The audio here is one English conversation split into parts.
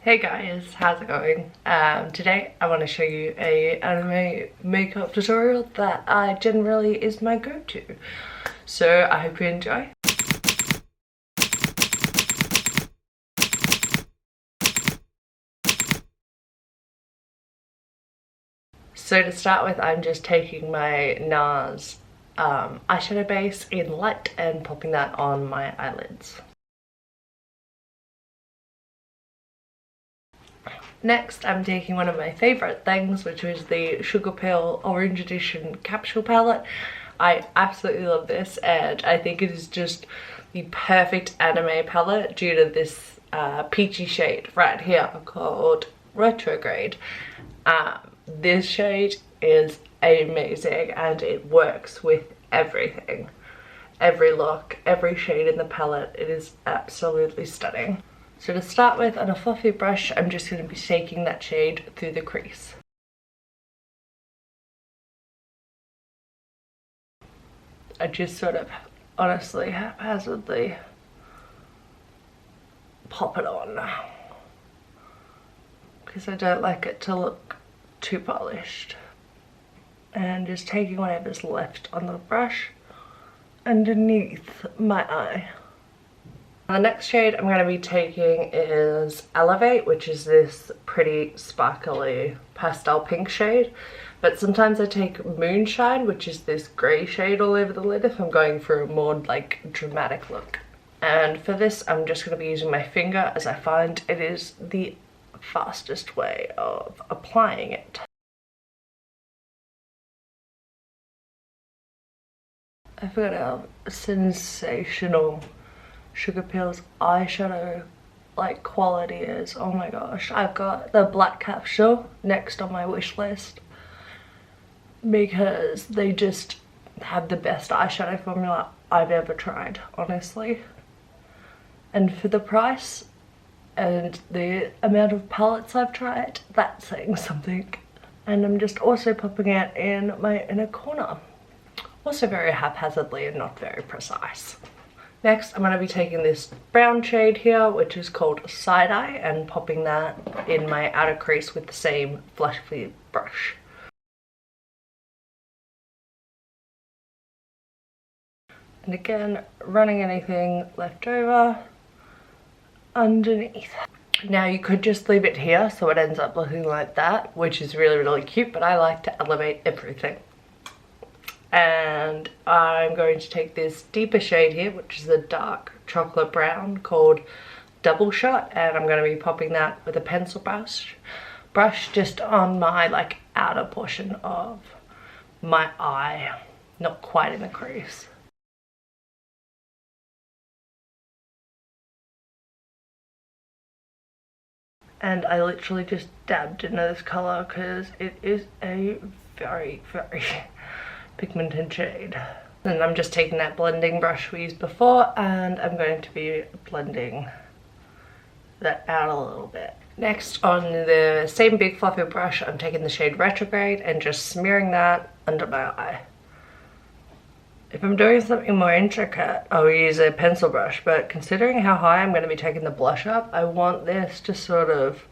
Hey guys, how's it going? Today I want to show you a anime makeup tutorial that generally is my go-to. So I hope you enjoy. So to start with, I'm just taking my Nars eyeshadow base in light and popping that on my eyelids. Next, I'm taking one of my favourite things, which is the Sugarpill Orange Edition Capsule palette. I absolutely love this, and I think it is just the perfect anime palette due to this peachy shade right here called Retrograde. This shade is amazing and it works with everything. Every look, every shade in the palette, it is absolutely stunning. So to start with, on a fluffy brush, I'm just going to be taking that shade through the crease. I just sort of, honestly, haphazardly pop it on because I don't like it to look too polished. And just taking whatever's left on the brush underneath my eye. The next shade I'm going to be taking is Elevate, which is this pretty sparkly pastel pink shade. But sometimes I take Moonshine, which is this grey shade all over the lid if I'm going for a more like dramatic look. And for this I'm just going to be using my finger, as I find it is the fastest way of applying it. I've got a sensational Sugarpill's eyeshadow like quality is, oh my gosh. I've got the black capsule next on my wish list because they just have the best eyeshadow formula I've ever tried, honestly. And for the price and the amount of palettes I've tried, that's saying something. And I'm just also popping it in my inner corner, also very haphazardly and not very precise. Next, I'm going to be taking this brown shade here, which is called Side Eye, and popping that in my outer crease with the same fluffy brush. And again, running anything left over underneath. Now you could just leave it here so it ends up looking like that, which is really, really cute, but I like to elevate everything. And I'm going to take this deeper shade here, which is a dark chocolate brown called Double Shot, and I'm going to be popping that with a pencil brush just on my like outer portion of my eye, not quite in the crease. And I literally just dabbed into this colour because it is a very, very pigmented shade. And I'm just taking that blending brush we used before and I'm going to be blending that out a little bit. Next, on the same big fluffy brush, I'm taking the shade Retrograde and just smearing that under my eye. If I'm doing something more intricate, I'll use a pencil brush, but considering how high I'm going to be taking the blush up, I want this to sort of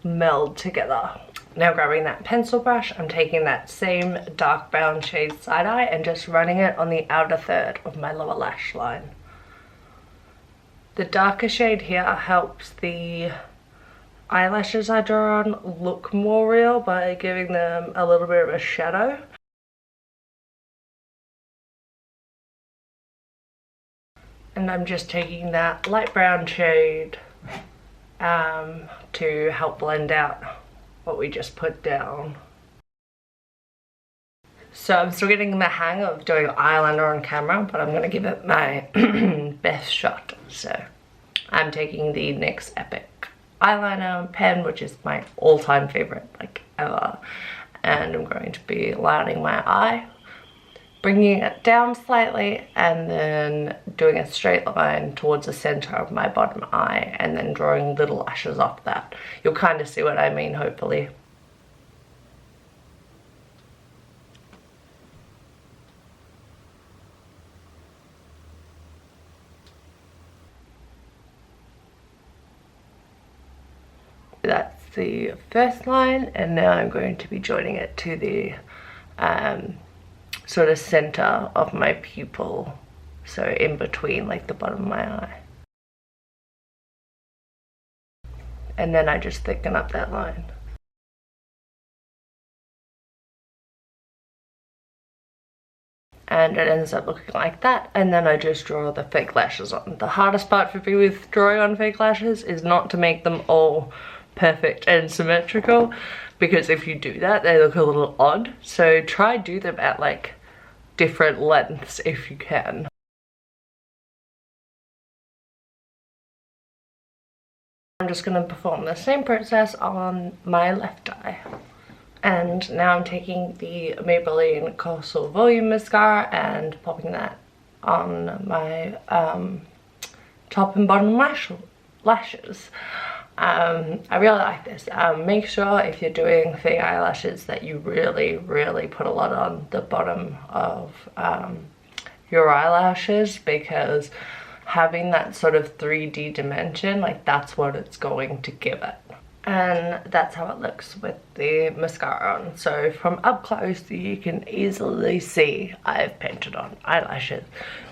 meld together. Now grabbing that pencil brush, I'm taking that same dark brown shade Side Eye and just running it on the outer third of my lower lash line. The darker shade here helps the eyelashes I draw on look more real by giving them a little bit of a shadow. And I'm just taking that light brown shade to help blend out what we just put down. So I'm still getting the hang of doing eyeliner on camera, but I'm going to give it my best shot. So I'm taking the NYX Epic eyeliner pen, which is my all-time favorite like ever, and I'm going to be lining my eye, bringing it down slightly and then doing a straight line towards the center of my bottom eye and then drawing little lashes off that. You'll kind of see what I mean, hopefully. That's the first line, and now I'm going to be joining it to the sort of center of my pupil, so in between like the bottom of my eye. And then I just thicken up that line. And it ends up looking like that, and then I just draw the fake lashes on. The hardest part for me with drawing on fake lashes is not to make them all perfect and symmetrical, because if you do that they look a little odd, so try do them at like different lengths if you can. I'm just going to perform the same process on my left eye. And now I'm taking the Maybelline Colossal Volume Mascara and popping that on my top and bottom lashes. I really like this. Make sure if you're doing fake eyelashes that you really put a lot on the bottom of your eyelashes, because having that sort of 3D dimension, like that's what it's going to give it. And that's how it looks with the mascara on. So from up close you can easily see I've painted on eyelashes,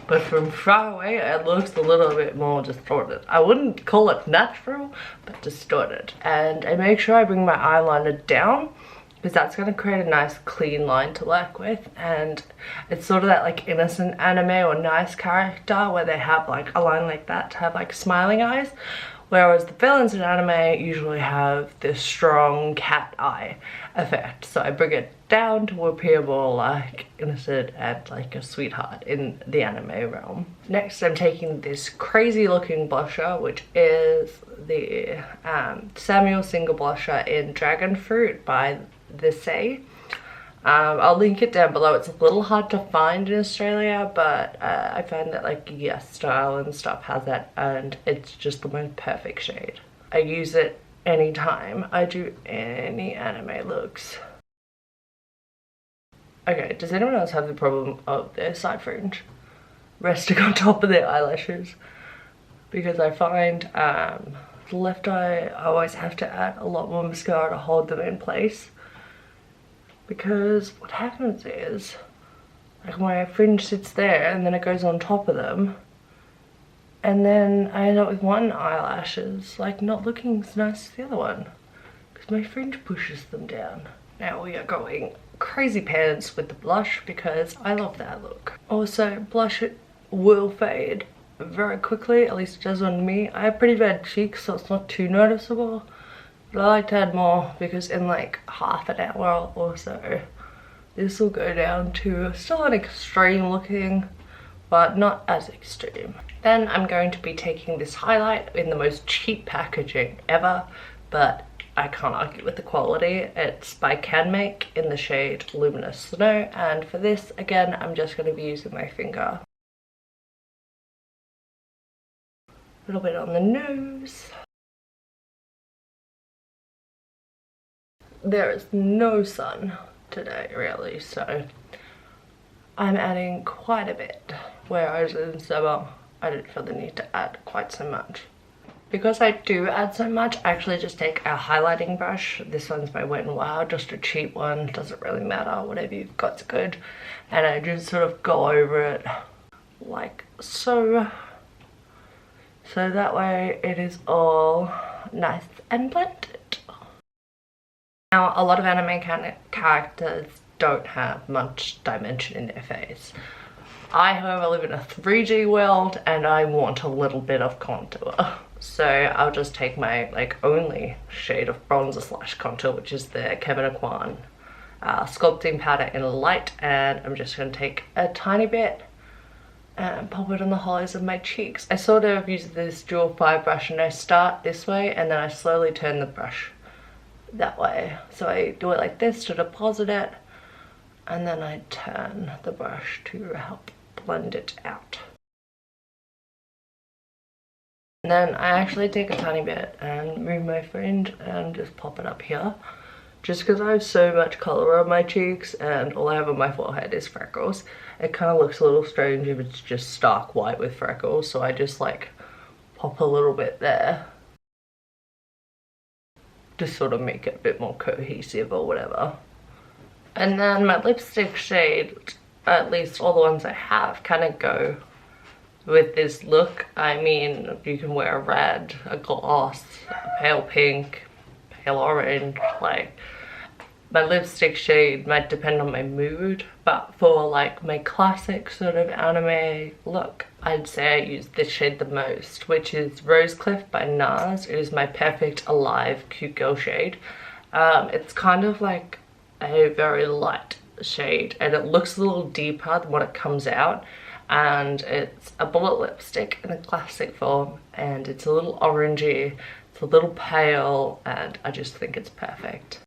but from far away it looks a little bit more distorted. I wouldn't call it natural, but distorted. And I make sure I bring my eyeliner down, because that's going to create a nice clean line to work with. And it's sort of that like innocent anime or nice character where they have like a line like that to have like smiling eyes. Whereas the villains in anime usually have this strong cat eye effect. So I bring it down to appear more like innocent and like a sweetheart in the anime realm. Next I'm taking this crazy looking blusher, which is the Saemmul single blusher in Dragon Fruit by the Saem. I'll link it down below. It's a little hard to find in Australia, but I found that like Yes Style and stuff has it, and it's just the most perfect shade. I use it anytime I do any anime looks. Okay, does anyone else have the problem of their side fringe resting on top of their eyelashes? Because I find the left eye, I always have to add a lot more mascara to hold them in place. Because what happens is, like my fringe sits there and then it goes on top of them, and then I end up with one eyelashes like not looking as nice as the other one, because my fringe pushes them down. Now we are going crazy pants with the blush because I love that look. Also, blush will fade very quickly, at least it does on me. I have pretty red cheeks, so it's not too noticeable. But I like to add more because in like half an hour or so this will go down to still an extreme looking, but not as extreme. Then I'm going to be taking this highlight in the most cheap packaging ever, but I can't argue with the quality. It's by Canmake in the shade Luminous Snow, and for this again I'm just going to be using my finger. A little bit on the nose. There is no sun today really, so I'm adding quite a bit, whereas in summer I didn't feel the need to add quite so much. Because I do add so much, I actually just take a highlighting brush. This one's by Wet n Wild, just a cheap one, doesn't really matter, whatever you've got's good. And I just sort of go over it like so. So that way it is all nice and blended. Now, a lot of anime characters don't have much dimension in their face. I, however, live in a 3D world and I want a little bit of contour. So I'll just take my like only shade of bronzer slash contour, which is the Kevyn Aucoin sculpting powder in light, and I'm just going to take a tiny bit and pop it on the hollows of my cheeks. I sort of use this dual 5 brush and I start this way and then I slowly turn the brush that way. So I do it like this to deposit it, and then I turn the brush to help blend it out. And then I actually take a tiny bit and move my fringe and just pop it up here, just because I have so much colour on my cheeks and all I have on my forehead is freckles. It kind of looks a little strange if it's just stark white with freckles, so I just like pop a little bit there. to sort of make it a bit more cohesive or whatever. And then my lipstick shade, at least all the ones I have, kind of go with this look. I mean, you can wear a red, a gloss, a pale pink, pale orange. Like, my lipstick shade might depend on my mood, but for like my classic sort of anime look, I'd say I use this shade the most, which is Rosecliff by Nars. It is my perfect alive cute girl shade. It's kind of like a very light shade, and it looks a little deeper than what it comes out, and it's a bullet lipstick in the classic form, and it's a little orangey, it's a little pale, and I just think it's perfect.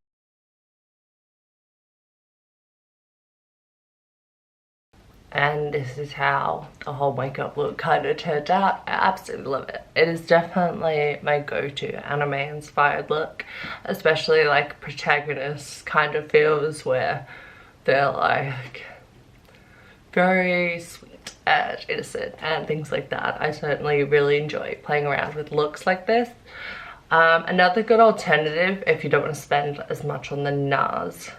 And this is how the whole makeup look kind of turned out. I absolutely love it. It is definitely my go-to anime inspired look, especially like protagonist kind of feels where they're like very sweet and innocent and things like that. I certainly really enjoy playing around with looks like this. Another good alternative if you don't want to spend as much on the Nars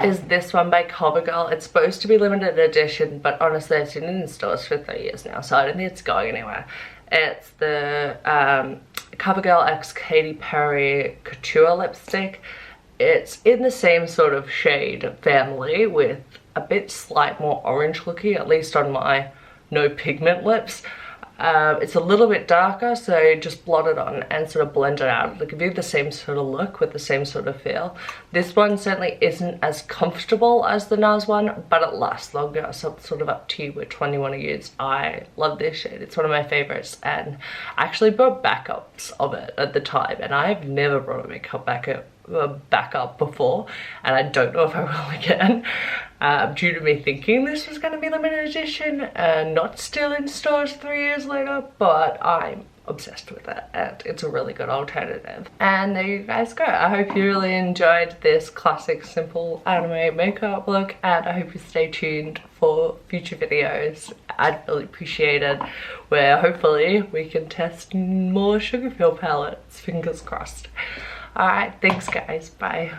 is this one by Covergirl. It's supposed to be limited edition, but honestly I've seen it in stores for 3 years now, so I don't think it's going anywhere. It's the Covergirl x Katy Perry Couture lipstick. It's in the same sort of shade family with a bit slight more orange looking, at least on my no pigment lips. It's a little bit darker, so just blot it on and sort of blend it out. It'll give you the same sort of look with the same sort of feel. This one certainly isn't as comfortable as the Nars one, but it lasts longer, so it's sort of up to you which one you want to use. I love this shade. It's one of my favorites, and I actually bought backups of it at the time, and I've never brought a makeup backup before, and I don't know if I will again. Due to me thinking this was going to be limited edition and not still in stores 3 years later, but I'm obsessed with it and it's a really good alternative. And there you guys go. I hope you really enjoyed this classic simple anime makeup look, and I hope you stay tuned for future videos. I'd really appreciate it, where hopefully we can test more Sugarpill palettes, fingers crossed. Alright, thanks guys, bye.